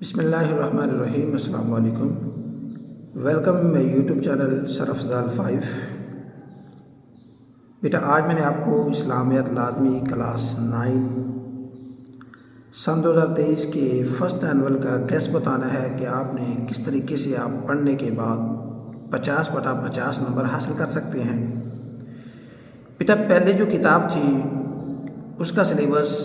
بسم اللہ الرحمن الرحیم۔ السلام علیکم، ویلکم مائی یوٹیوب چینل سرافضال 5۔ بیٹا آج میں نے آپ کو اسلامیات لازمی کلاس 9 سن 2023 کے فرسٹ اینول کا گیس بتانا ہے کہ آپ نے کس طریقے سے آپ پڑھنے کے بعد 50/50 نمبر حاصل کر سکتے ہیں۔ بیٹا پہلے جو کتاب تھی اس کا سلیبس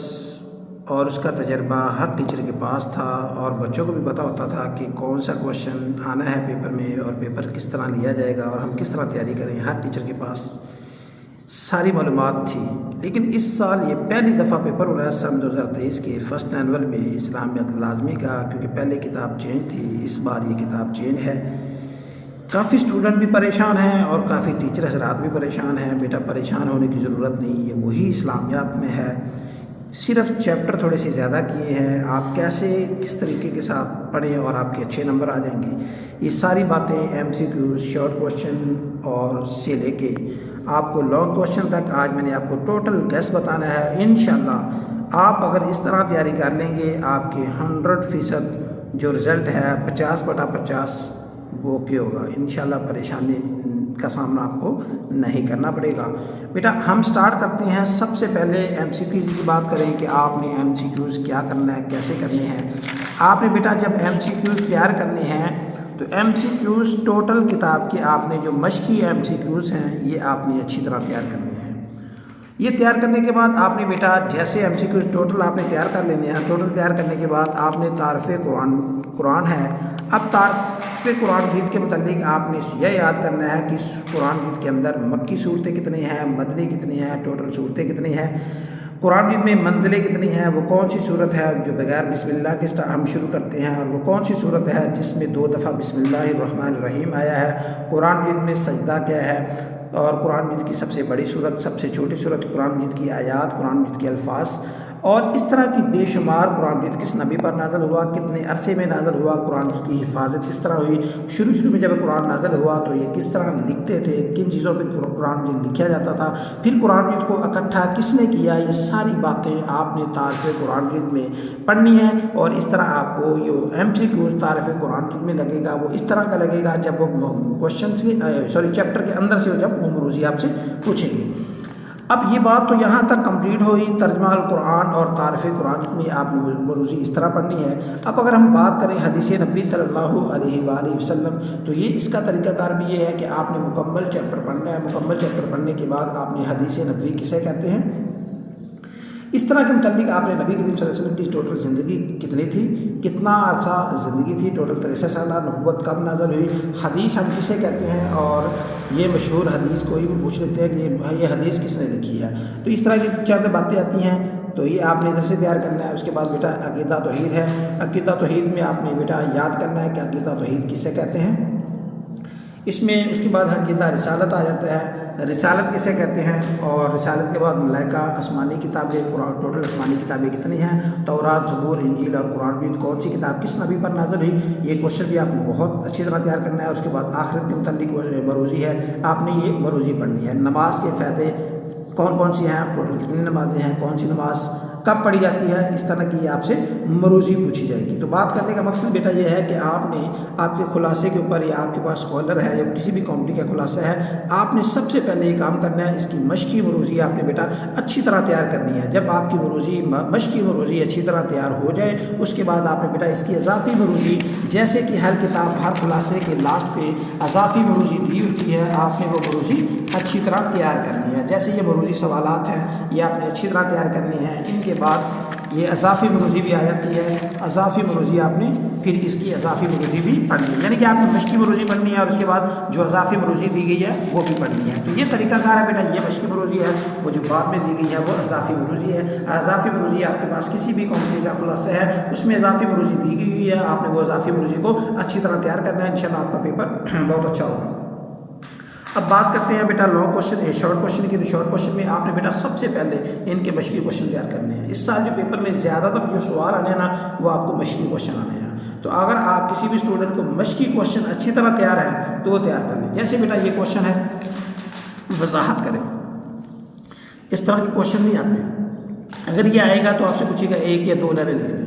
اور اس کا تجربہ ہر ٹیچر کے پاس تھا، اور بچوں کو بھی پتہ ہوتا تھا کہ کون سا کوشچن آنا ہے پیپر میں اور پیپر کس طرح لیا جائے گا اور ہم کس طرح تیاری کریں۔ ہر ٹیچر کے پاس ساری معلومات تھی، لیکن اس سال یہ پہلی دفعہ پیپر ہو رہا ہے سن 2023 کے فرسٹ اینول میں اسلامیات لازمی کا، کیونکہ پہلے کتاب چینج تھی، اس بار یہ کتاب چینج ہے۔ کافی اسٹوڈنٹ بھی پریشان ہیں اور کافی ٹیچر حضرات بھی پریشان ہیں۔ بیٹا پریشان ہونے کی ضرورت نہیں، یہ وہی اسلامیات میں ہے، صرف چیپٹر تھوڑے سے زیادہ کیے ہیں۔ آپ کیسے کس طریقے کے ساتھ پڑھیں اور آپ کے اچھے نمبر آ جائیں گے، یہ ساری باتیں MCQs، شارٹ کوشچن اور سے لے کے آپ کو لانگ کوشچن تک آج میں نے آپ کو ٹوٹل گیس بتانا ہے۔ انشاءاللہ آپ اگر اس طرح تیاری کر لیں گے، آپ کے 100% جو رزلٹ ہے 50/50 وہ اوکے ہوگا۔ انشاءاللہ پریشانی کا سامنا آپ کو نہیں کرنا پڑے گا۔ بیٹا ہم سٹارٹ کرتے ہیں، سب سے پہلے MCQs کی بات کریں کہ آپ نے MCQs کیا کرنا ہے، کیسے کرنے ہیں۔ آپ نے بیٹا جب MCQs تیار کرنے ہیں تو MCQs ٹوٹل کتاب کے آپ نے جو مشقی MCQs ہیں یہ آپ نے اچھی طرح تیار کرنے ہیں۔ یہ تیار کرنے کے بعد آپ نے بیٹا جیسے MCQs ٹوٹل آپ نے تیار کر لینے ہیں، ٹوٹل تیار کرنے کے بعد آپ نے تعارف قرآن ہے۔ اب تعارف قرآن جیت کے متعلق آپ نے یہ یاد کرنا ہے کہ قرآن جیت کے اندر مکی صورتیں کتنی ہیں، مدنی کتنی ہیں، ٹوٹل صورتیں کتنی ہیں، قرآن جیت میں منزلیں کتنی ہیں، وہ کون سی صورت ہے جو بغیر بسم اللہ کے ہم شروع کرتے ہیں، اور وہ کون سی صورت ہے جس میں 2 دفعہ بسم اللہ الرحمن الرحیم آیا ہے، قرآن جیت میں سجدہ کیا ہے، اور قرآن جیت کی سب سے بڑی صورت، سب سے چھوٹی صورت، قرآن جیت کی آیات، قرآن جیت کے الفاظ، اور اس طرح کی بے شمار قرآن جیت کس نبی پر نازل ہوا، کتنے عرصے میں نازل ہوا، قرآن جیت کی حفاظت کس طرح ہوئی، شروع میں جب قرآن نازل ہوا تو یہ کس طرح لکھتے تھے، کن چیزوں پہ قرآن جیت لکھا جاتا تھا، پھر قرآن جیت کو اکٹھا کس نے کیا، یہ ساری باتیں آپ نے تعارف قرآن جیت میں پڑھنی ہیں۔ اور اس طرح آپ کو یہ MCQs تعارف قرآن جیت میں لگے گا، وہ اس طرح کا لگے گا جب وہ چیپٹر کے اندر سے جب وہ مروزی آپ سے پوچھیں گے۔ اب یہ بات تو یہاں تک کمپلیٹ ہوئی، ترجمہ القرآن اور تعارف قرآن میں آپ نے مروزی اس طرح پڑھنی ہے۔ اب اگر ہم بات کریں حدیث نبوی صلی اللہ علیہ وآلہ وسلم، تو یہ اس کا طریقہ کار بھی یہ ہے کہ آپ نے مکمل چیپٹر پڑھنا ہے۔ مکمل چیپٹر پڑھنے کے بعد آپ نے حدیث نبوی کسے کہتے ہیں، اس طرح کے متعلق آپ نے نبی کریم صلی اللہ علیہ وسلم کی ٹوٹل زندگی کتنی تھی، کتنا عرصہ زندگی تھی، ٹوٹل 63 سالہ، نبوت کب نازل ہوئی، حدیث ہم کسے کہتے ہیں، اور یہ مشہور حدیث کوئی بھی پوچھ لیتے ہیں کہ یہ حدیث کس نے لکھی ہے، تو اس طرح کی چند باتیں آتی ہیں، تو یہ آپ نے ادھر سے تیار کرنا ہے۔ اس کے بعد بیٹا عقیدہ توحید ہے۔ عقیدہ توحید میں آپ نے بیٹا یاد کرنا ہے کہ عقیدہ توحید کسے کہتے ہیں۔ اس میں اس کے بعد عقیدہ رسالت آ جاتا ہے، رسالت کسے کہتے ہیں، اور رسالت کے بعد ملائکہ، آسمانی کتابیں، قرآن، ٹوٹل آسمانی کتابیں کتنی ہیں، تورات، زبور، انجیل اور قرآن بھی کون سی کتاب کس نبی پر نازل ہوئی، یہ کوشچن بھی آپ نے بہت اچھی طرح تیار کرنا ہے۔ اس کے بعد آخرت کے متعلق مروزی ہے، آپ نے یہ مروزی پڑھنی ہے۔ نماز کے فائدے کون کون سی ہیں، ٹوٹل کتنی نمازیں ہیں، کون سی نماز کب پڑھی جاتی ہے، اس طرح کی آپ سے مروزی پوچھی جائے گی۔ تو بات کرنے کا مقصد بیٹا یہ ہے کہ آپ نے آپ کے خلاصے کے اوپر، یا آپ کے پاس اسکالر ہے یا کسی بھی کمپنی کا خلاصہ ہے، آپ نے سب سے پہلے یہ کام کرنا ہے، اس کی مشقی مروزی آپ نے بیٹا اچھی طرح تیار کرنی ہے۔ جب آپ کی مشقی مروزی اچھی طرح تیار ہو جائے، اس کے بعد آپ نے بیٹا اس کی اضافی مروزی، جیسے کہ ہر کتاب ہر خلاصے کے لاسٹ پہ اضافی مروزی دی ہوتی ہے، آپ نے وہ مروزی اچھی طرح تیار کرنی ہے۔ جیسے یہ مروزی سوالات ہیں، یہ آپ نے اچھی طرح تیار کرنی ہے۔ ان کے بعد یہ اضافی مروزی بھی آ جاتی ہے، اضافی مروزی آپ نے پھر اس کی اضافی مروزی بھی پڑھنی ہے، یعنی کہ آپ نے مشقی مروزی پڑھنی ہے اور اس کے بعد جو اضافی مروزی دی گئی ہے وہ بھی پڑھنی ہے۔ تو یہ طریقہ کار ہے بیٹا، یہ مشقی مروزی ہے، وہ جو بعد میں دی گئی ہے وہ اضافی مروزی ہے۔ اضافی مروزی آپ کے پاس کسی بھی کمپنی کا خلاصہ ہے، اس میں اضافی مروزی دی گئی ہوئی ہے، آپ نے وہ اضافی مروزی کو اچھی طرح تیار کرنا ہے، انشاءاللہ آپ کا پیپر بہت اچھا ہوگا۔ اب بات کرتے ہیں بیٹا لانگ کوشچن، شارٹ کوشچن کی۔ تو شارٹ کوشچن میں آپ نے بیٹا سب سے پہلے ان کے مشقی کوشچن تیار کرنے ہیں۔ اس سال جو پیپر میں زیادہ تر جو سوال آنے ہیں نا، وہ آپ کو مشقی کوشچن آنے ہیں۔ تو اگر آپ کسی بھی اسٹوڈنٹ کو مشقی کوشچن اچھی طرح تیار ہے تو وہ تیار کر لیں۔ جیسے بیٹا یہ کوشچن ہے، وضاحت کریں، اس طرح کے کوشچن نہیں آتے۔ اگر یہ آئے گا تو آپ سے پوچھے گا 1 یا 2 لائنیں لکھ دیں،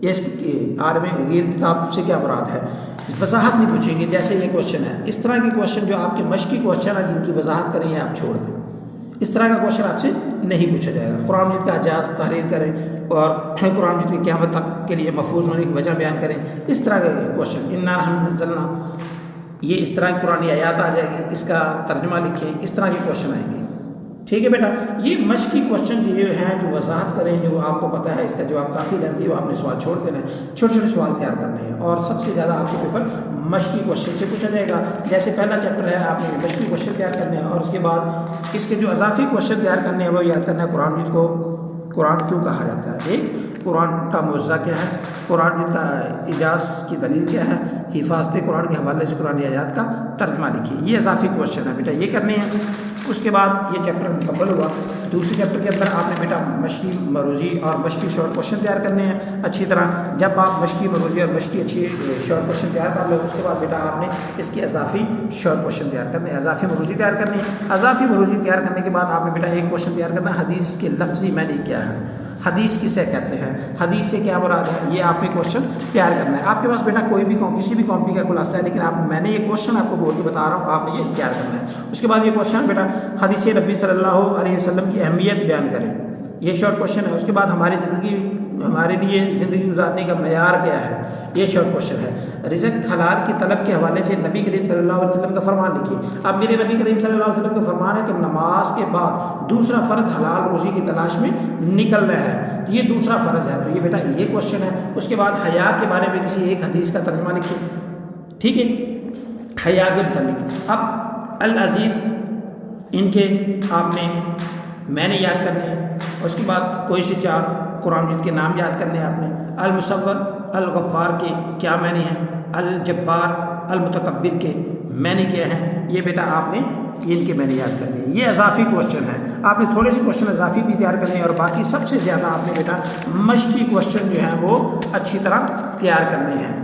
یہ اس کی عالم غیر کتاب سے کیا مراد ہے، وضاحت نہیں پوچھیں گے. جیسے یہ کوشچن ہے، اس طرح کے کوشچن جو آپ کے مشقی کوشچن ہیں جن کی وضاحت کریں یہ آپ چھوڑ دیں. اس طرح کا کوشچن آپ سے نہیں پوچھا جائے گا. قرآن مجید کا اعجاز تحریر کریں اور قرآن مجید کی قیامت تک کے لیے محفوظ ہونے کی وجہ بیان کریں. اس طرح کا کوشچن انا نحن نزلنا، یہ اس طرح کی قرآنی آیات آ جائے گی، اس کا ترجمہ لکھیں. اس طرح کے کوشچن آئیں گے. ٹھیک ہے بیٹا، یہ مشقی کوشچن جو ہیں جو وضاحت کریں، جو آپ کو پتہ ہے اس کا جواب کافی لینتھی ہے، وہ آپ نے سوال چھوڑ دینا ہے. چھوٹے چھوٹے سوال تیار کرنے ہیں اور سب سے زیادہ آپ کے پیپر مشقی کوشچن سے پوچھا جائے گا. جیسے پہلا چیپٹر ہے، آپ نے مشقی کوشچن تیار کرنے ہیں اور اس کے بعد اس کے جو اضافی کوشچن تیار کرنے ہیں وہ یاد کرنا ہے. قرآن مجید کو قرآن کیوں کہا جاتا ہے، ایک قرآن کا معجزہ کیا ہے، قرآن مجید کا اعجاز کی دلیل کیا ہے، حفاظت قرآن کے حوالے سے قرآن آیات کا ترجمہ لکھیے. یہ اضافی کوشچن ہے بیٹا، یہ کرنے ہیں. اس کے بعد یہ چیپٹر مکمل ہوا. دوسرے چیپٹر کے اندر آپ نے بیٹا مشقی مروزی اور مشقی شارٹ کوشچن تیار کرنے ہیں اچھی طرح. جب آپ مشقی مروزی اور مشقی اچھی شارٹ کوشچن تیار کر لو، اس کے بعد بیٹا آپ نے اس کے اضافی شارٹ کوشچن تیار کرنے ہیں، اضافی مروزی تیار کرنی ہے. اضافی مروزی تیار کرنے کے بعد آپ نے بیٹا ایک کوشچن تیار کرنا ہے، حدیث کے لفظی معنی کیا ہے، حدیث کسے کہتے ہیں، حدیث سے کیا مراد ہے. یہ آپ نے کوشچن تیار کرنا ہے. آپ کے پاس بیٹا کوئی بھی کسی بھی کمپنی کا خلاصہ ہے، لیکن میں نے یہ کوشچن آپ کو بول کے بتا رہا ہوں، آپ نے یہ تیار کرنا ہے. اس کے بعد یہ کوشچن بیٹا حدیث نبی صلی اللہ علیہ وسلم کی اہمیت بیان کریں. یہ شارٹ کوشچن ہے. اس کے بعد ہمارے لیے زندگی گزارنے کا معیار کیا ہے، یہ شارٹ کوشچن ہے. رزق حلال کی طلب کے حوالے سے نبی کریم صلی اللہ علیہ وسلم کا فرمان لکھیے. اب میرے نبی کریم صلی اللہ علیہ وسلم کا فرمان ہے کہ نماز کے بعد دوسرا فرض حلال روزی کی تلاش میں نکلنا ہے، یہ دوسرا فرض ہے. تو یہ بیٹا یہ کوشچن ہے. اس کے بعد حیا کے بارے میں کسی ایک حدیث کا ترجمہ لکھیے. ٹھیک ہے، حیا کے متعلق. اب العزیز ان کے آپ نے میں نے یاد کرنے ہیں. اس کے بعد کوئی سے 4 قرآن مجید کے نام یاد کرنے ہیں آپ نے. المصور الغفار کے کیا معنی ہیں، الجبار المتکبر کے معنی کیا ہیں، یہ بیٹا آپ نے ان کے معنی یاد کرنے ہیں. یہ اضافی کوشچن ہے. آپ نے تھوڑے سے کوشچن اضافی بھی تیار کرنے ہیں اور باقی سب سے زیادہ آپ نے بیٹا مشقی کوشچن جو ہیں وہ اچھی طرح تیار کرنے ہیں.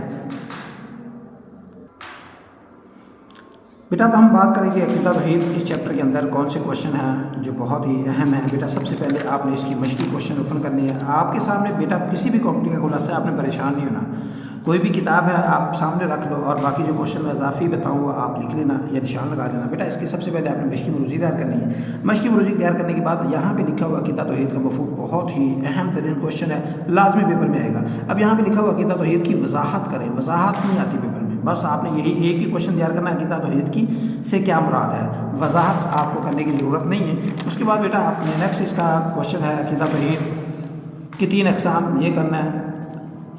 بیٹا اب ہم بات کریں گے عقیدہ توحید اس چیپٹر کے اندر کون سے کوشچن ہیں جو بہت ہی اہم ہیں. بیٹا سب سے پہلے آپ نے اس کی مشقی کوشچن اوپن کرنی ہے. آپ کے سامنے بیٹا کسی بھی کمپنی کا خلاصہ آپ نے پریشان نہیں ہونا. کوئی بھی کتاب ہے آپ سامنے رکھ لو اور باقی جو کوشچن میں اضافی بتاؤں گا آپ لکھ لینا یا نشان لگا لینا. بیٹا اس کی سب سے پہلے آپ نے مشقی مروزی تیار کرنی ہے. مشقی مروزی تیار کرنے کے بعد یہاں پہ لکھا ہوا عقیدہ توحید کا مفہوم بہت ہی اہم ترین کوشچن ہے، لازمی پیپر میں آئے گا. اب یہاں پہ لکھا ہوا عقیدہ توحید کی وضاحت کریں. وضاحت نہیں آتی پیپر میں، بس آپ نے یہی ایک ہی کوشچن تیار کرنا ہے، عقیدہ توحید کی سے کیا مراد ہے. وضاحت آپ کو کرنے کی ضرورت نہیں ہے. اس کے بعد بیٹا آپ نے نیکسٹ اس کا کوشچن ہے عقیدہ توحید کی 3 اقسام، یہ کرنا ہے،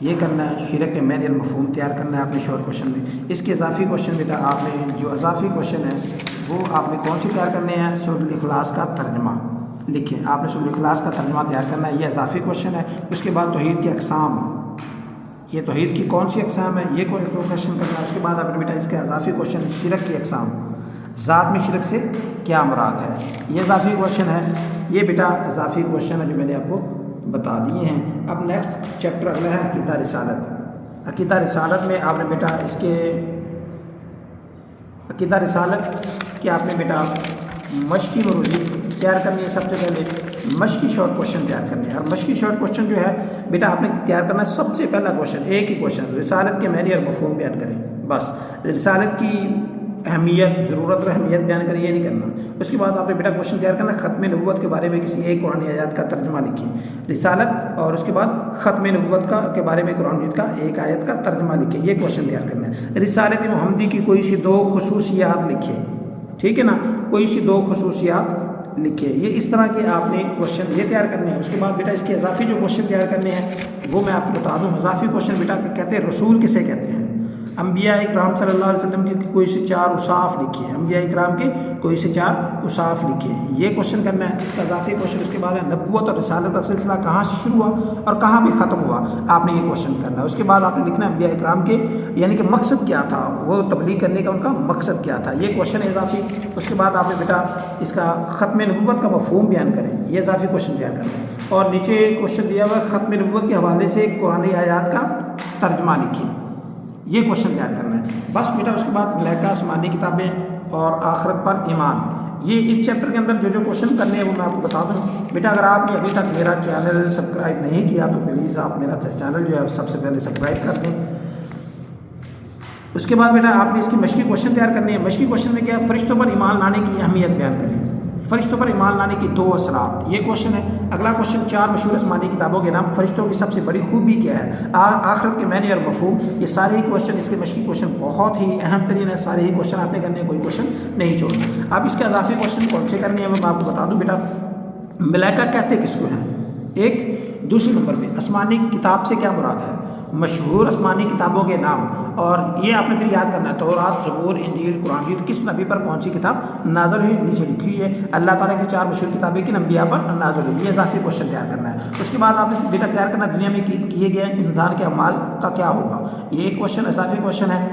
یہ کرنا ہے. شرک کے معنی المفہوم تیار کرنا ہے آپ نے شارٹ کوشچن میں. اس کے اضافی کوشچن بیٹا آپ نے جو اضافی کوشچن ہے وہ آپ نے کون سی تیار کرنے ہیں، سورۃ الاخلاص کا ترجمہ لکھیں. آپ نے سورۃ الاخلاص کا ترجمہ تیار کرنا ہے، یہ اضافی کوشچن ہے. اس کے بعد توحید کی اقسام، یہ توحید کی کون سی اقسام ہے یہ کوشچن کرنا ہے. اس کے بعد آپ نے بیٹا اس کے اضافی کوشچن شرک کی اقسام، ذات میں شرک سے کیا مراد ہے، یہ اضافی کوشچن ہے. یہ بیٹا اضافی کوشچن ہے جو میں نے آپ کو بتا دیے ہیں. اب نیکسٹ چیپٹر اگلا ہے عقیدہ رسالت. عقیدہ رسالت میں آپ نے بیٹا اس کے عقیدہ رسالت کہ آپ نے بیٹا مشقی مروزی تیار کرنی ہے. سب سے پہلے مشقی شارٹ کوشچن تیار کرنے ہیں اور مشقی شارٹ کوشچن جو ہے بیٹا آپ نے تیار کرنا ہے. سب سے پہلا کوشچن ایک ہی کوشچن، رسالت کے معنی اور مفہوم بیان کریں. بس رسالت کی اہمیت، ضرورت اور اہمیت بیان کریں، یہ نہیں کرنا. اس کے بعد آپ نے بیٹا کوشچن تیار کرنا ختم نبوت کے بارے میں کسی ایک قرآن آیات کا ترجمہ لکھیں. رسالت اور اس کے بعد ختم نبوت کے بارے میں قرآن مجید کا ایک آیت کا ترجمہ لکھیں. یہ کوشچن تیار کرنا ہے. رسالت محمدی کی کوئی سی 2 خصوصیات لکھیں. ٹھیک ہے نا، کوئی سی 2 خصوصیات لکھیں. یہ اس طرح کے آپ نے کوشچن یہ تیار کرنے ہیں. اس کے بعد بیٹا اس کے اضافی جو کوشچن تیار کرنے ہیں وہ میں آپ کو بتا دوں. اضافی کوشچن بیٹا کہتے ہیں رسول کسے کہتے ہیں. انبیاء اکرام صلی اللہ علیہ وسلم کے کوئی سے 4 اوصاف لکھیں. انبیاء اکرام کے کوئی سے 4 اوصاف لکھیں. یہ کوشچن کرنا ہے. اس کا اضافی کوشچن اس کے بعد ہے نبوت اور رسالت کا سلسلہ کہاں سے شروع ہوا اور کہاں بھی ختم ہوا، آپ نے یہ کوشچن کرنا ہے. اس کے بعد آپ نے لکھنا ہے انبیاء اکرام کے یعنی کہ مقصد کیا تھا، وہ تبلیغ کرنے کا ان کا مقصد کیا تھا، یہ کوشچن ہے اضافی. اس کے بعد آپ نے بیٹا اس کا ختم نبوت کا مفہوم بیان کریں. یہ اضافی کوشچن تیار کرنا ہے. اور نیچے کوشچن دیا ہوا ختم نبوت کے حوالے سے قرآن آیات کا ترجمہ لکھیں. یہ کوشچن تیار کرنا ہے. بس بیٹا اس کے بعد ملائکہ، آسمانی کتابیں اور آخرت پر ایمان، یہ اس چیپٹر کے اندر جو کوشچن کرنے ہیں وہ میں آپ کو بتا دوں بیٹا. اگر آپ نے ابھی تک میرا چینل سبسکرائب نہیں کیا تو پلیز آپ میرا چینل جو ہے سب سے پہلے سبسکرائب کر دیں. اس کے بعد بیٹا آپ نے اس کی مشقی کوشچن تیار کرنے ہیں. مشقی کوشچن میں کیا ہے؟ فرشتوں پر ایمان لانے کی اہمیت بیان کریں. فرشتوں پر ایمان لانے کی 2 اثرات، یہ کوشچن ہے. اگلا کوشچن 4 مشہور آسمانی کتابوں کے نام. فرشتوں کی سب سے بڑی خوبی کیا ہے؟ آخرت کے معنی اور مفہوم. یہ سارے ہی کوشچن، اس کے مشقی کوشچن بہت ہی اہم ترین ہے. سارے ہی کوشچن آپ نے کرنے ہیں، کوئی کوشچن نہیں چھوڑنا. اب اس کے اضافی کوشچن کون سے کرنے ہیں وہ میں آپ کو بتا دوں بیٹا. ملائکہ کہتے کس کو ہیں؟ ایک. دوسرے نمبر پہ آسمانی کتاب سے کیا مراد ہے؟ مشہور آسمانی کتابوں کے نام. اور یہ آپ نے پھر یاد کرنا ہے تورات، زبور، انجیل، قرآن. یہ کس نبی پر کون سی کتاب نازل ہوئی؟ نیچے لکھی ہوئی ہے. اللہ تعالیٰ کی 4 مشہور کتابیں کن انبیاء پر نازل ہوئی. یہ اضافی کوشچن تیار کرنا ہے. اس کے بعد آپ نے بیٹا تیار کرنا دنیا میں کیے گئے انسان کے اعمال کا کیا ہوگا. یہ ایک کوشچن اضافی کوشچن ہے.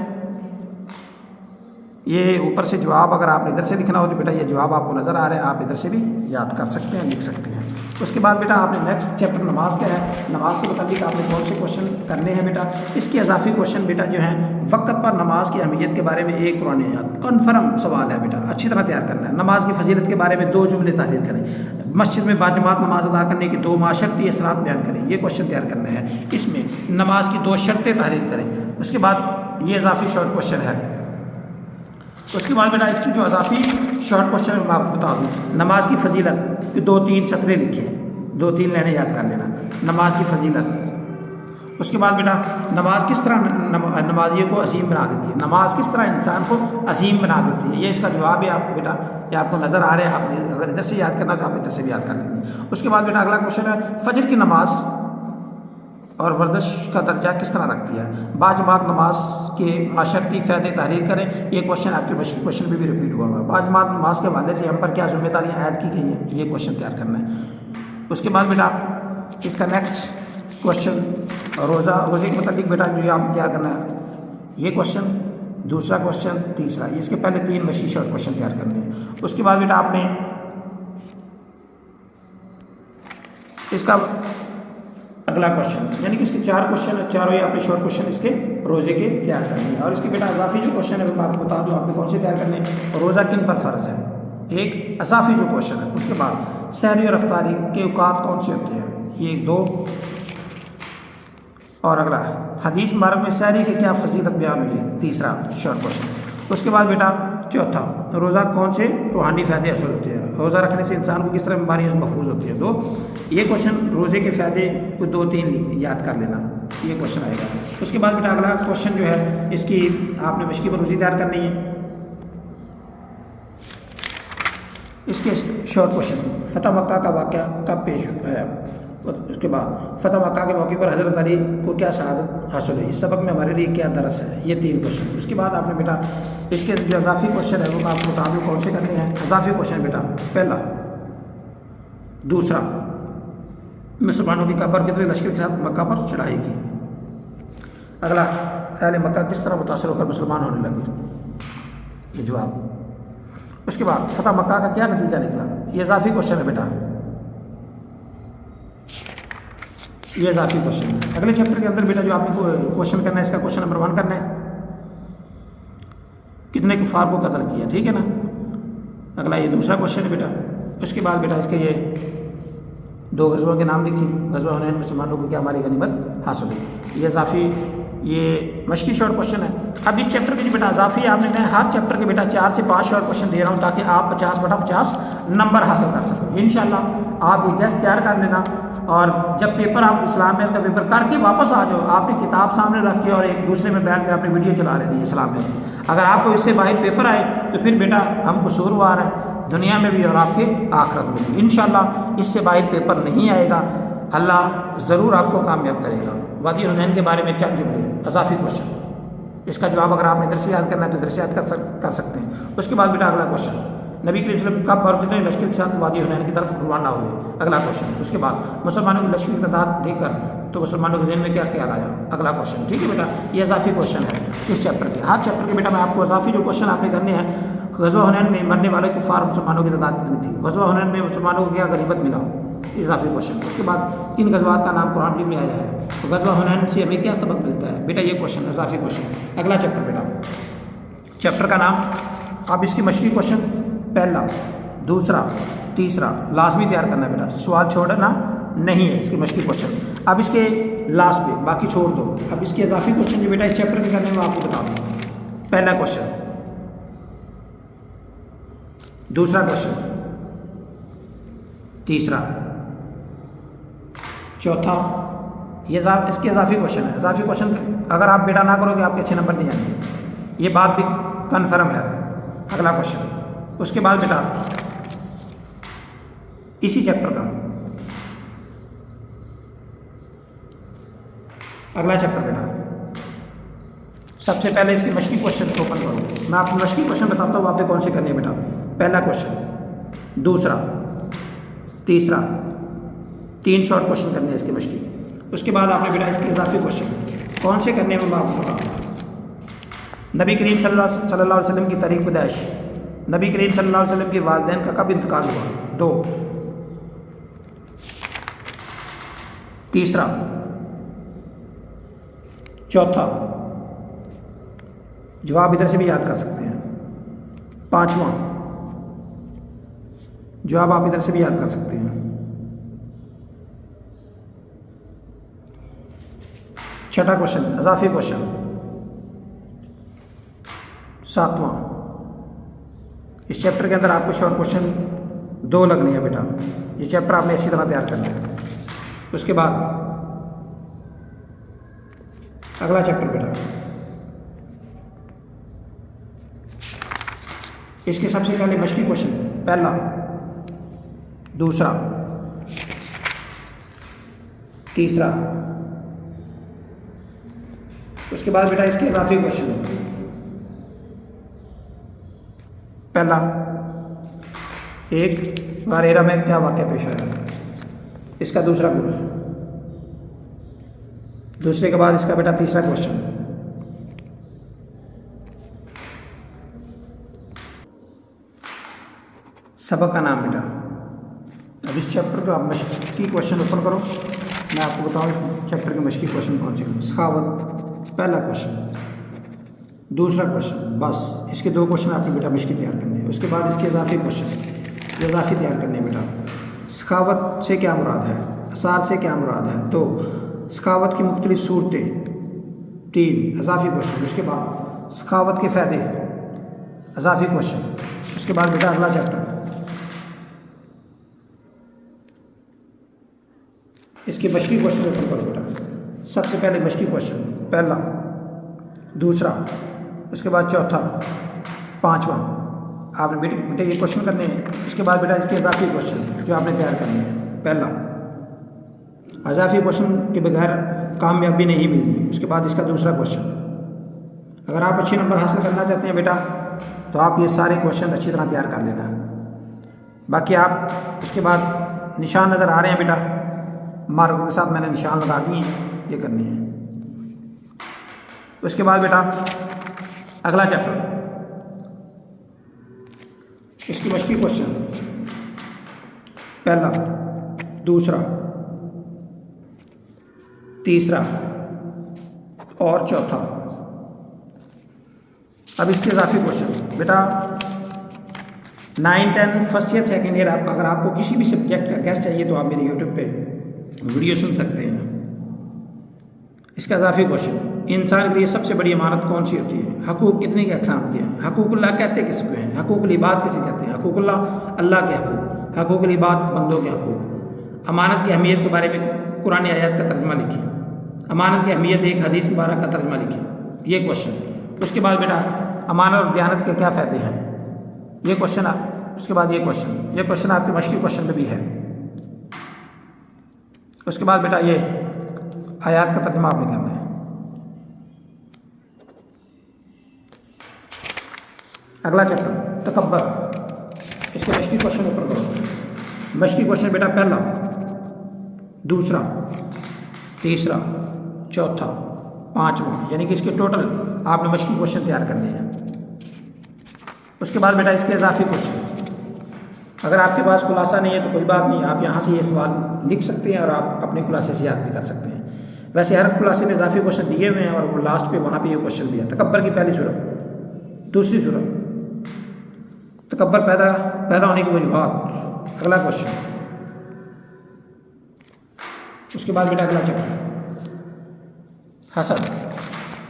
یہ اوپر سے جواب اگر آپ نے ادھر سے لکھنا ہو تو بیٹا یہ جواب آپ کو نظر آ رہا ہے، آپ ادھر سے بھی یاد کر سکتے ہیں، لکھ سکتے ہیں. اس کے بعد بیٹا آپ نے نیکسٹ چیپٹر نماز کا ہے. نماز کے متعلق آپ نے کون سے کوشچن کرنے ہیں بیٹا. اس کے اضافی کوشچن بیٹا جو ہیں وقت پر نماز کی اہمیت کے بارے میں ایک قرآن آیات کنفرم سوال ہے بیٹا، اچھی طرح تیار کرنا ہے. نماز کی فضیلت کے بارے میں 2 جملے تحریر کریں. مسجد میں باجماعت نماز ادا کرنے کی 2 معاشرتی اثرات بیان کریں. یہ کوشچن تیار کرنا ہے. اس میں نماز کی 2 شرطیں تحریر کریں. اس کے بعد یہ اضافی شارٹ کوشچن ہے. اس کے بعد بیٹا اس کی جو اضافی شارٹ کوشچن میں آپ کو بتا دوں. نماز کی فضیلت 2-3 سطریں لکھیں، 2-3 لائنیں یاد کر لینا. نماز کی فضیلت. اس کے بعد بیٹا نماز کس طرح نمازیوں کو عظیم بنا دیتی ہے. نماز کس طرح انسان کو عظیم بنا دیتی ہے. یہ اس کا جواب ہے آپ کو بیٹا، یہ آپ کو نظر آ رہا ہے. آپ نے اگر ادھر سے یاد کرنا تو آپ ادھر سے بھی یاد کر لیں گے. اس کے بعد بیٹا اگلا کوشچن ہے فجر کی نماز اور ورزش کا درجہ کس طرح رکھتی ہے. باجماعت نماز کے معاشرتی فائدے تحریر کریں. یہ کوشچن آپ کے مشقی کوشچن میں بھی ریپیٹ ہوا ہے. باجماعت نماز کے حوالے سے ہم پر کیا ذمہ داریاں عائد کی گئی ہیں، یہ کوشچن تیار کرنا ہے. اس کے بعد بیٹا اس کا نیکسٹ کوشچن روزے کے متعلق بیٹا جو آپ تیار کرنا ہے. یہ کوشچن، دوسرا کوشچن، تیسرا. اس کے پہلے 3 مشقی شارٹ کوشچن تیار کرنے ہیں. اس کے بعد بیٹا آپ نے اس کا اگلا کوشچن یعنی کہ اس کے 4 کوشچن ہیں، چاروں ہی آپ نے شارٹ کوشچن اس کے روزے کے تیار کرنے ہیں. اور اس کے بیٹا اضافی جو کوشچن ہے میں آپ کو بتا دوں آپ نے کون سے تیار کرنے ہیں. روزہ کن پر فرض ہے، ایک اضافی جو کوشچن ہے. اس کے بعد سحری اور افطاری کے اوقات کون سے ہوتے ہیں، یہ 2. اور اگلا حدیث مبارک میں سحری کی کیا فضیلت بیان ہوئی ہے، تیسرا شارٹ کوشچن. اس کے بعد بیٹا چوتھا روزہ کون سے روحانی فائدے حاصل ہوتے ہیں. روزہ رکھنے سے انسان کو کس طرح بیماریوں سے محفوظ ہوتی ہے. 2 یہ کوشچن روزے کے فائدے کو 2-3 یاد کر لینا، یہ کوشچن آئے گا. اس کے بعد بیٹا اگلا کوشچن جو ہے اس کی آپ نے مشقی پر روزی تیار کرنی ہے. اس کے شارٹ کوشچن فتح مکہ کا واقعہ کب پیش ہے. اس کے بعد فتح مکہ کے موقع پر حضرت علی کو کیا سعادت حاصل ہوئی، اس سبق میں ہمارے لیے کیا درس ہے. یہ 3 کوشچن. اس کے بعد آپ نے بیٹا اس کے جو اضافی کوشچن ہے وہ آپ کو بتا دوں کون سے کرنے ہیں. اضافی کوشچن بیٹا پہلا، دوسرا مسلمانوں کی قبر کتنے لشکر کے ساتھ مکہ پر چڑھائی کی. اگلا اہل مکہ کس طرح متاثر ہو کر مسلمان ہونے لگے، یہ جواب. اس کے بعد فتح مکہ کا کیا نتیجہ نکلا، یہ اضافی کوشچن ہے بیٹا، یہ اضافی کوشچن ہے. اگلے چیپٹر کے اندر بیٹا جو آپ نے کوشچن کرنا ہے اس کا کوشچن نمبر 1 کرنا ہے کتنے کفار کو قتل کیا، ٹھیک ہے نا. اگلا یہ دوسرا کوشچن ہے بیٹا. اس کے بعد بیٹا اس کے یہ 2 غزووں کے نام لکھی. غزوہ حنین مسلمانوں کو کیا ہماری غنیمت حاصل ہوئی. یہ اضافی یہ مشقی شارٹ کوشچن ہے. اب اس چیپٹر کے جو بیٹا اضافی آپ نے میں ہر چیپٹر کے بیٹا 4 سے 5 شارٹ کوشچن دے رہا ہوں تاکہ آپ 50/50 نمبر حاصل کر سکیں. انشاءاللہ آپ یہ گیس تیار کر لینا اور جب پیپر آپ اسلام میں کا پیپر کر کے واپس آ جاؤ آپ نے کتاب سامنے رکھ کے اور ایک دوسرے میں بیٹھ کے آپ نے ویڈیو چلا رہی ہے اسلام میں. اگر آپ کو اس سے باہر پیپر آئے تو پھر بیٹا ہم قصوروار ہیں دنیا میں بھی اور آپ کے آخرت میں بھی. انشاءاللہ اس سے باہر پیپر نہیں آئے گا، اللہ ضرور آپ کو کامیاب کرے گا. وادی حنین کے بارے میں چند جملے اضافی کوشچن، اس کا جواب اگر آپ نے ادھر سے یاد کرنا ہے تو ادھر سے یاد کر سکتے ہیں. اس کے بعد بیٹا اگلا کوشچن نبی کریم صلی اللہ علیہ وسلم کب اور کتنے لشکر کے ساتھ وادی حنین کی طرف روانہ ہوئے، اگلا کوشچن. اس کے بعد مسلمانوں کی لشکر کی تعداد دیکھ کر تو مسلمانوں کے ذہن میں کیا خیال آیا، اگلا کوشچن. ٹھیک ہے بیٹا یہ اضافی کوشچن ہے اس چیپٹر کے. ہر چیپٹر کے بیٹا میں آپ کو اضافی جو کوشچن آپ نے کرنے ہیں. غزوہ حنین میں مرنے والے کفار مسلمانوں کی تعداد کتنی تھی، غزوہ حنین میں مسلمانوں کو کیا غنیمت ملا، اضافی کوشچن. اس کے بعد کن غزوات کا نام قرآن میں آیا ہے، غزوہ حنین سے ہمیں کیا سبق ملتا ہے بیٹا، یہ کوشچن اضافی کوشچن. اگلا چیپٹر بیٹا چیپٹر کا نام، اب اس کی مشقی کوشچن پہلا، دوسرا، تیسرا لازمی تیار کرنا ہے بیٹا، سوال چھوڑنا نہیں ہے اس کے مشقی کوشچن۔ اب اس کے لاسٹ پہ باقی چھوڑ دو، اب اس کے اضافی کوشچن جو بیٹا اس چیپٹر کے کرنے میں آپ کو بتا دوں۔ پہلا کوشچن، دوسرا کوشچن، تیسرا، چوتھا، یہ اس کے اضافی کوشچن ہے۔ اضافی کوشچن اگر آپ بیٹا نہ کرو گے آپ کے اچھے نمبر نہیں آئیں گے، یہ بات بھی کنفرم ہے۔ اگلا کوشچن، اس کے بعد بیٹا اسی چیپٹر کا اگلا چیپٹر بیٹا، سب سے پہلے اس کے مشقی کوشچن اوپن کرو۔ میں آپ کو مشقی کوشچن بتاتا ہوں، آپ نے کون سے کرنے ہیں بیٹا۔ پہلا کوشچن، دوسرا، تیسرا، 3 شارٹ کوشچن کرنے ہیں اس کے مشقی۔ اس کے بعد آپ نے بیٹا اس کے اضافی کوشچن کون سے کرنے میں آپ کو بتا دوں۔ نبی کریم صلی اللہ علیہ وسلم کی تاریخ پیدائش، نبی کریم صلی اللہ علیہ وسلم کے والدین کا کب انتقال ہوا؟ 2۔ تیسرا، چوتھا، جواب ادھر سے بھی یاد کر سکتے ہیں۔ 5واں، جواب آپ ادھر سے بھی یاد کر سکتے ہیں۔ 6واں کوشچن، اضافی کوشچن۔ 7واں، اس چیپٹر کے اندر آپ کو شارٹ کوشچن 2 لگنے ہیں بیٹا، یہ چیپٹر آپ نے اچھی طرح تیار کرنا ہے۔ اس کے بعد اگلا چیپٹر بیٹا، اس کے سب سے پہلے مشقی کوشچن، پہلا، دوسرا، تیسرا، اس کے بعد بیٹا اس کے اضافی کوشچن۔ پہلا، ایک غار میں کیا واقعہ پیش آیا، اس کا دوسرا کوشچن۔ دوسرے کے بعد اس کا بیٹا تیسرا کوشچن۔ سبق کا نام بیٹا، اب اس چیپٹر کو آپ مشقی کوشچن اوپن کرو، میں آپ کو بتاؤں اس چیپٹر کے مشقی کوشچن کون سے ہیں۔ سخاوت پہلا کوشچن، دوسرا کوشچن، بس اس کے 2 کوشچن آپ نے بیٹا مشقی تیار کرنے ہیں۔ اس کے بعد اس کے اضافی کوشچن، یہ اضافی تیار کرنے ہیں بیٹا۔ سخاوت سے کیا مراد ہے، اثار سے کیا مراد ہے، 2۔ سخاوت کی مختلف صورتیں، 3۔ اضافی کوشچن۔ اس کے بعد سخاوت کے فائدے، اضافی کوشچن۔ اس کے بعد بیٹا اگلا چیپٹر، اس کے مشقی کوشچن اوپن کرو بیٹا۔ سب سے پہلے مشقی کوشچن، پہلا، دوسرا، اس کے بعد چوتھا، 5واں آپ نے بیٹے یہ کوشچن کرنے ہیں۔ اس کے بعد بیٹا اس کے اضافی کوشچن جو آپ نے تیار کرنے ہیں۔ پہلا، اضافی کوشچن کے بغیر کامیابی نہیں ملتی۔ اس کے بعد اس کا دوسرا کوشچن، اگر آپ اچھے نمبر حاصل کرنا چاہتے ہیں بیٹا تو آپ یہ سارے کوشچن اچھی طرح تیار کر لینا۔ باقی آپ اس کے بعد نشان نظر آ رہے ہیں بیٹا، مارکوں کے ساتھ میں نے نشان لگا دیے ہیں، یہ کرنی ہے۔ اس کے بعد بیٹا اگلا چیپٹر، اس کی مشقی کوشچن، پہلا، دوسرا، تیسرا اور چوتھا۔ اب اس کے اضافی کوشچن بیٹا 9, 10 فرسٹ ایئر سیکنڈ ایئر اگر آپ کو کسی بھی سبجیکٹ کا گیس چاہیے تو آپ میرے یوٹیوب پہ ویڈیو سن سکتے ہیں۔ اس کا اضافی کوشچن، انسان کے لیے سب سے بڑی امانت کون سی ہوتی ہے؟ حقوق کتنے کے اقسام کے ہیں؟ حقوق اللہ کہتے کس کو ہیں؟ حقوق العباد کسے کہتے ہیں؟ حقوق اللہ کے حقوق، حقوق العباد بندوں کے حقوق۔ امانت کی اہمیت کے بارے میں قرآن آیات کا ترجمہ لکھیں۔ امانت کی اہمیت ایک حدیث مبارک کا ترجمہ لکھیں، یہ کوشچن۔ اس کے بعد بیٹا امانت اور دیانت کے کیا فائدے ہیں، یہ کوشچن۔ اس کے بعد یہ کوشچن آپ کے مشقی کوشچن میں بھی ہے۔ اس کے بعد بیٹا یہ آیات کا ترجمہ آپ نے کرنا ہے۔ اگلا چیپٹر تکبر، اس کے مشقی کوشچن اوپر کرو۔ مشقی کوشچن بیٹا پہلا، دوسرا، تیسرا، چوتھا، 5واں، یعنی کہ اس کے ٹوٹل آپ نے مشقی کوشچن تیار کرنے ہیں۔ اس کے بعد بیٹا اس کے اضافی کوشچن، اگر آپ کے پاس خلاصہ نہیں ہے تو کوئی بات نہیں، آپ یہاں سے یہ سوال لکھ سکتے ہیں اور آپ اپنے خلاصے سے یاد بھی کر سکتے ہیں۔ ویسے ہر خلاصے میں اضافی کوشچن دیے ہوئے ہیں اور وہ لاسٹ پہ وہاں پہ یہ کوشچن بھی ہے۔ تکبر کی پہلی صورت، دوسری صورت، تکبر پیدا ہونے کی وجوہات، اگلا کوشچن۔ اس کے بعد بیٹا اگلا چیپٹر حسد،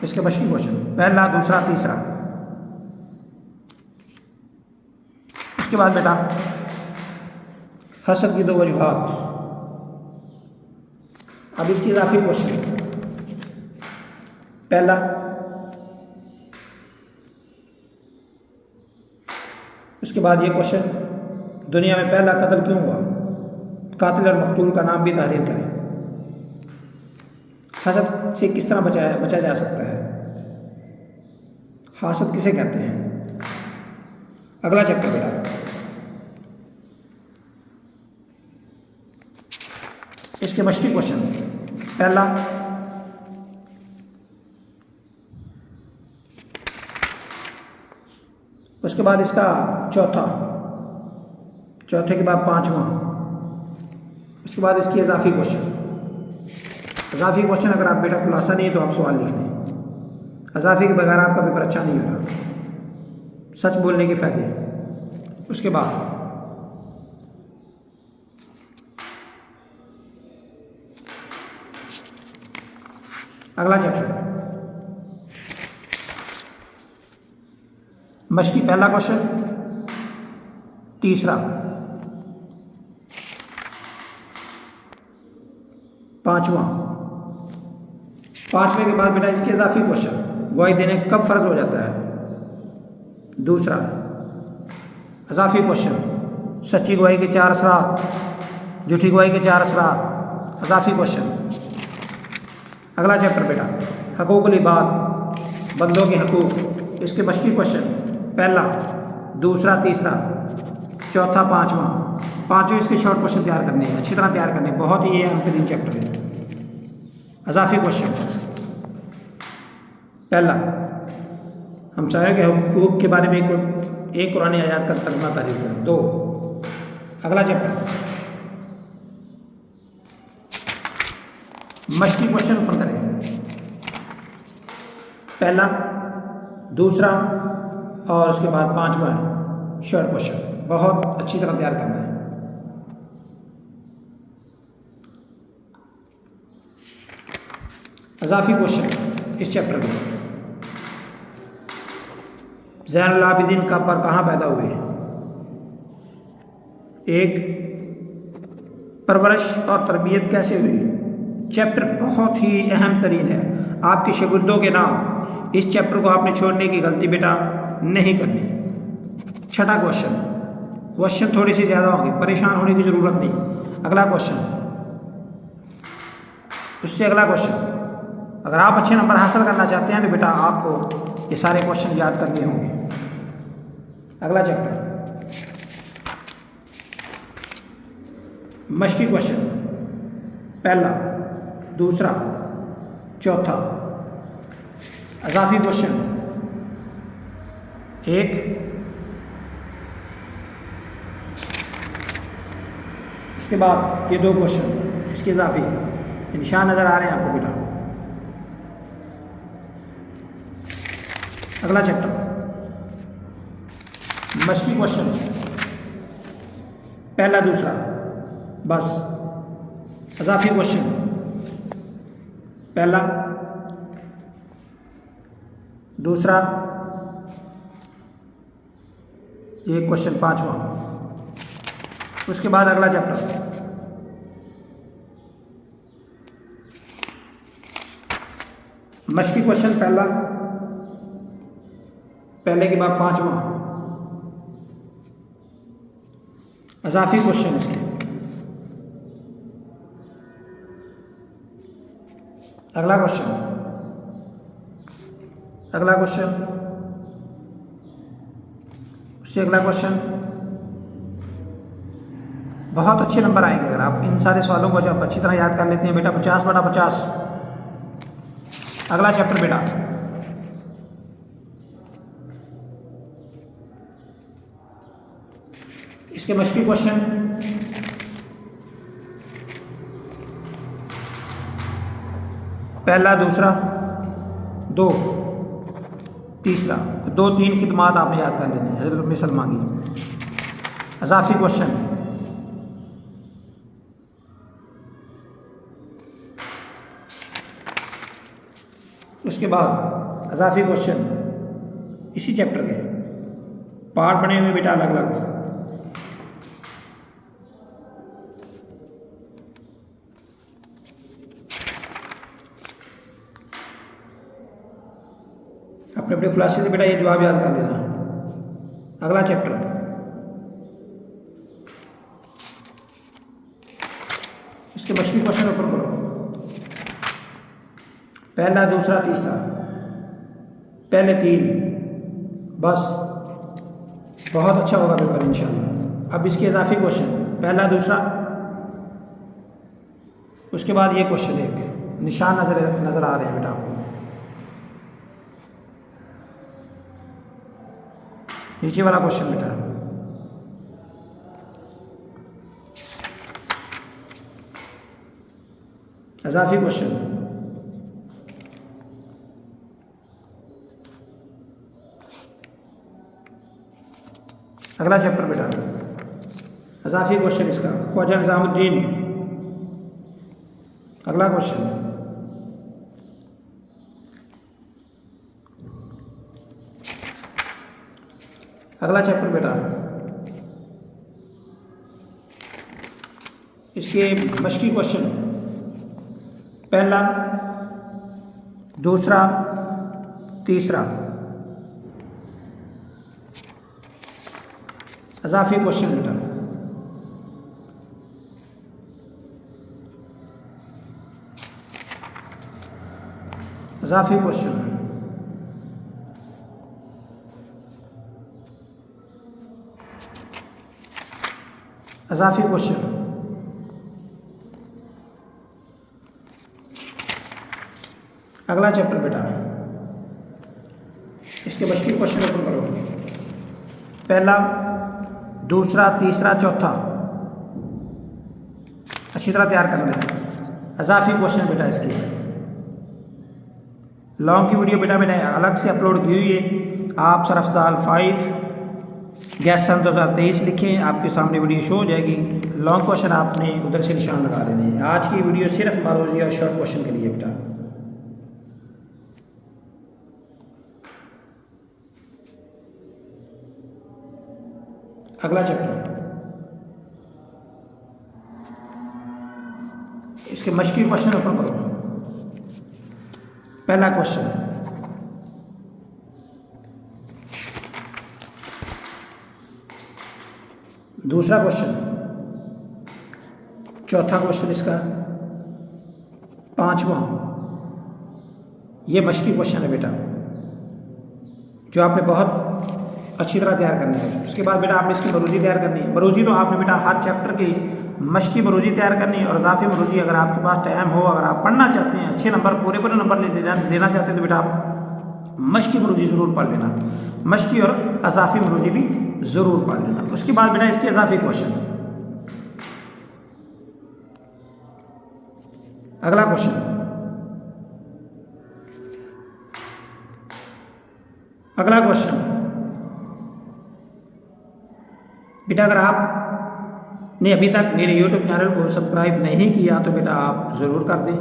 اس کے مشقی کوشچن، پہلا، دوسرا، تیسرا۔ اس کے بعد بیٹا حسد کی 2 وجوہات۔ اب اس کی اضافی کوشچن، پہلا، اس کے بعد یہ کوشچن، دنیا میں پہلا قتل کیوں ہوا؟ قاتل اور مقتول کا نام بھی تحریر کریں۔ حسد سے کس طرح بچا جا سکتا ہے؟ حسد کسے کہتے ہیں؟ اگلا چیپٹر بیٹا، اس کے مشقی کوشچن، پہلا، اس کے بعد اس کا چوتھے کے بعد 5واں، اس کے بعد اس کی اضافی کوشچن۔ اضافی کوشچن اگر آپ بیٹا خلاصہ نہیں ہے تو آپ سوال لکھ دیں، اضافی کے بغیر آپ کا پیپر اچھا نہیں ہو رہا، سچ بولنے کے فائدے۔ اس کے بعد اگلا چیپٹر، مشقی پہلا کوشچن، تیسرا، 5واں۔ 5ویں کے بعد بیٹا اس کے اضافی کوشچن، گواہی دینے کب فرض ہو جاتا ہے؟ دوسرا، اضافی کوشچن، سچی گواہی کے 4 اثرات، جھوٹی گواہی کے 4 اثرات، اضافی کوشچن۔ اگلا چیپٹر بیٹا حقوق العباد، بندوں کے حقوق، اس کے مشقی کوشچن، پہلا، دوسرا، تیسرا، چوتھا، 5واں۔ 5ویں اس کے شارٹ کوشچن تیار کرنے ہیں، اچھی طرح تیار کرنے ہیں، بہت ہی اہم ترین چیپٹر ہے۔ اضافی کوشچن، پہلا، ہمسایوں کے حقوق کے بارے میں ایک قرآن آیات کا ترجمہ تحریر کریں۔ 2، اگلا چیپٹر مشقی کوشچن اوپن کریں، پہلا، دوسرا اور اس کے بعد 5واں شارٹ کوشچن، بہت اچھی طرح تیار کرنا ہے۔ اضافی کوشچن اس چیپٹر میں، زین العابدین کا پر کہاں پیدا ہوئے؟ 1، پرورش اور تربیت کیسے ہوئی؟ چیپٹر بہت ہی اہم ترین ہے، آپ کے شاگردوں کے نام، اس چیپٹر کو آپ نے چھوڑنے کی غلطی بیٹا نہیں کرنی۔ 6واں کوشچن تھوڑی سی زیادہ ہوں گے، پریشان ہونے کی ضرورت نہیں۔ اگلا کوشچن، اس سے اگلا کوشچن، اگر آپ اچھے نمبر حاصل کرنا چاہتے ہیں تو بیٹا آپ کو یہ سارے کوشچن یاد کرنے ہوں گے۔ اگلا چیپٹر مشقی کوشچن، پہلا، دوسرا، چوتھا۔ اضافی کوشچن، 1، اس کے بعد یہ 2 کوشچن، اس کے اضافی نشان نظر آ رہے ہیں آپ کو بیٹا۔ اگلا چیپٹر مشقی کوشچن، پہلا، دوسرا، بس۔ اضافی کوشچن، پہلا، دوسرا، یہ کوشچن 5واں۔ اس کے بعد اگلا چیپٹر مشقی کوشچن، پہلا، پہلے کے بعد 5واں۔ اضافی کوشچن اس کے، اگلا کوشچن، اگلا کوشچن، اس سے اگلا کوشچن۔ بہت اچھے نمبر آئیں گے اگر آپ ان سارے سوالوں کو جب اچھی طرح یاد کر لیتے ہیں بیٹا۔ 50/50۔ اگلا چیپٹر بیٹا اس کے مشقی کوشچن، پہلا، دوسرا، 2۔ تیسرا 2-3 خدمات آپ نے یاد کر لینی. حضرت ام سلمہ کی اضافی کوشچن. اس کے بعد اضافی کوشچن اسی چیپٹر کے پارٹ بنے ہوئے بیٹا الگ الگ. اپنے اپنے خلاصے سے بیٹا یہ جواب یاد کر لینا. اگلا چیپٹر اس کے مشکل کوشچن اوپر کرو. پہلا دوسرا تیسرا پہلے 3 بس بہت اچھا ہوگا پیپر انشاءاللہ. اب اس کے اضافی کوشچن پہلا دوسرا اس کے بعد یہ کوشچن ایک نشان نظر آ رہے ہیں بیٹا آپ کو. نیچے والا کوشچن بیٹا اضافی کوشچن. اگلا چیپٹر بیٹا اضافی کوشچن اس کا خواجہ نظام الدین. اگلا کوشچن اگلا چیپٹر بیٹا اس کے مشقی کوشچن پہلا دوسرا تیسرا اضافی کوشچن بیٹا. اضافی کوشچن اضافی کوشچن اگلا چیپٹر بیٹا اس کے مشکل کوشچن اوپن کرو. پہلا دوسرا تیسرا چوتھا اچھی طرح تیار کر لیں. اضافی کوشچن بیٹا اس کی لانگ کی ویڈیو بیٹا میں نے الگ سے اپلوڈ کی ہوئی ہے. آپ سرافزال 5 گیس سن 2023 لکھیں آپ کے سامنے ویڈیو شو ہو جائے گی. لانگ کوشچن آپ نے ادھر سے نشان لگا دینے ہیں. آج کی ویڈیو صرف ماروزی اور شارٹ کوشچن کے لیے بیٹا. اگلا چیپٹر اس کے مشقی کوشچن اوپن کرو. پہلا کوشچن دوسرا کوشچن چوتھا کوشچن اس کا پانچواں یہ مشقی کوشچن ہے بیٹا جو آپ نے بہت اچھی طرح تیار کرنی ہے. اس کے بعد بیٹا آپ نے اس کی مروزی تیار کرنی ہے. مروزی تو آپ نے بیٹا ہر چیپٹر کی مشقی مروزی تیار کرنی ہے اور اضافی مروزی اگر آپ کے پاس ٹائم ہو اگر آپ پڑھنا چاہتے ہیں اچھے نمبر پورے نمبر لینا چاہتے ہیں تو بیٹا آپ مشقی مروزی ضرور پڑھ لینا. مشقی اور اضافی مروزی بھی ضرور پڑھ لینا. اس کے بعد بیٹا اس کے اضافی کوشچن اگلا کوشچن اگلا کوشچن بیٹا اگر آپ نے ابھی تک میرے یوٹیوب چینل کو سبسکرائب نہیں کیا تو بیٹا آپ ضرور کر دیں.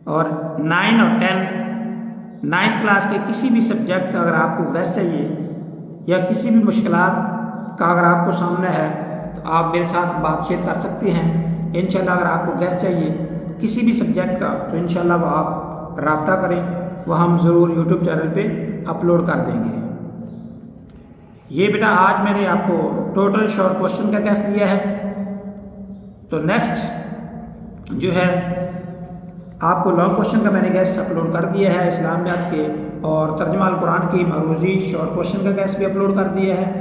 اور 9 اور 10 9th کلاس کے کسی بھی سبجیکٹ کا اگر آپ کو گیس چاہیے یا کسی بھی مشکلات کا اگر آپ کو سامنا ہے تو آپ میرے ساتھ بات شیئر کر سکتے ہیں. انشاءاللہ اگر آپ کو گیس چاہیے کسی بھی سبجیکٹ کا تو انشاءاللہ وہ آپ رابطہ کریں وہ ہم ضرور یوٹیوب چینل پہ اپلوڈ کر دیں گے. یہ بیٹا آج میں نے آپ کو ٹوٹل شارٹ کوشچن کا گیس دیا ہے. تو نیکسٹ جو ہے آپ کو لانگ کوشچن کا میں نے گیس اپلوڈ کر دیا ہے اسلامیات کے اور ترجمہ القرآن کی مروزی شارٹ کوشچن کا گیس بھی اپلوڈ کر دیا ہے.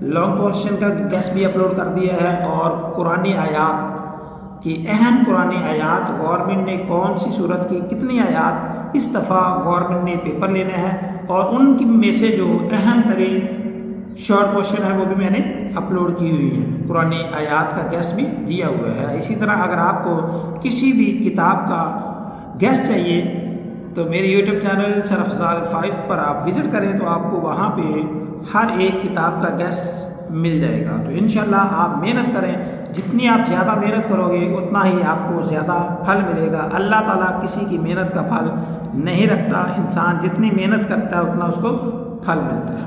لانگ کوشچن کا گیس بھی اپلوڈ کر دیا ہے اور قرآنی آیات کی اہم قرآنی آیات گورنمنٹ نے کون سی صورت کی کتنی آیات اس دفعہ گورنمنٹ نے پیپر لینا ہے اور ان کی میں سے جو اہم ترین شارٹ کوشچن ہے وہ بھی میں نے اپلوڈ کی ہوئی ہے. قرآنی آیات کا گیس بھی دیا ہوا ہے. اسی طرح اگر آپ کو کسی بھی کتاب کا گیس چاہیے تو میری یوٹیوب چینل سرافضال 5 پر آپ وزٹ کریں تو آپ کو وہاں پہ ہر ایک کتاب کا گیس مل جائے گا۔ تو انشاءاللہ آپ محنت کریں، جتنی آپ زیادہ محنت کرو گے اتنا ہی آپ کو زیادہ پھل ملے گا۔ اللہ تعالیٰ کسی کی محنت کا پھل نہیں رکھتا، انسان جتنی محنت کرتا ہے اتنا اس کو پھل ملتا ہے۔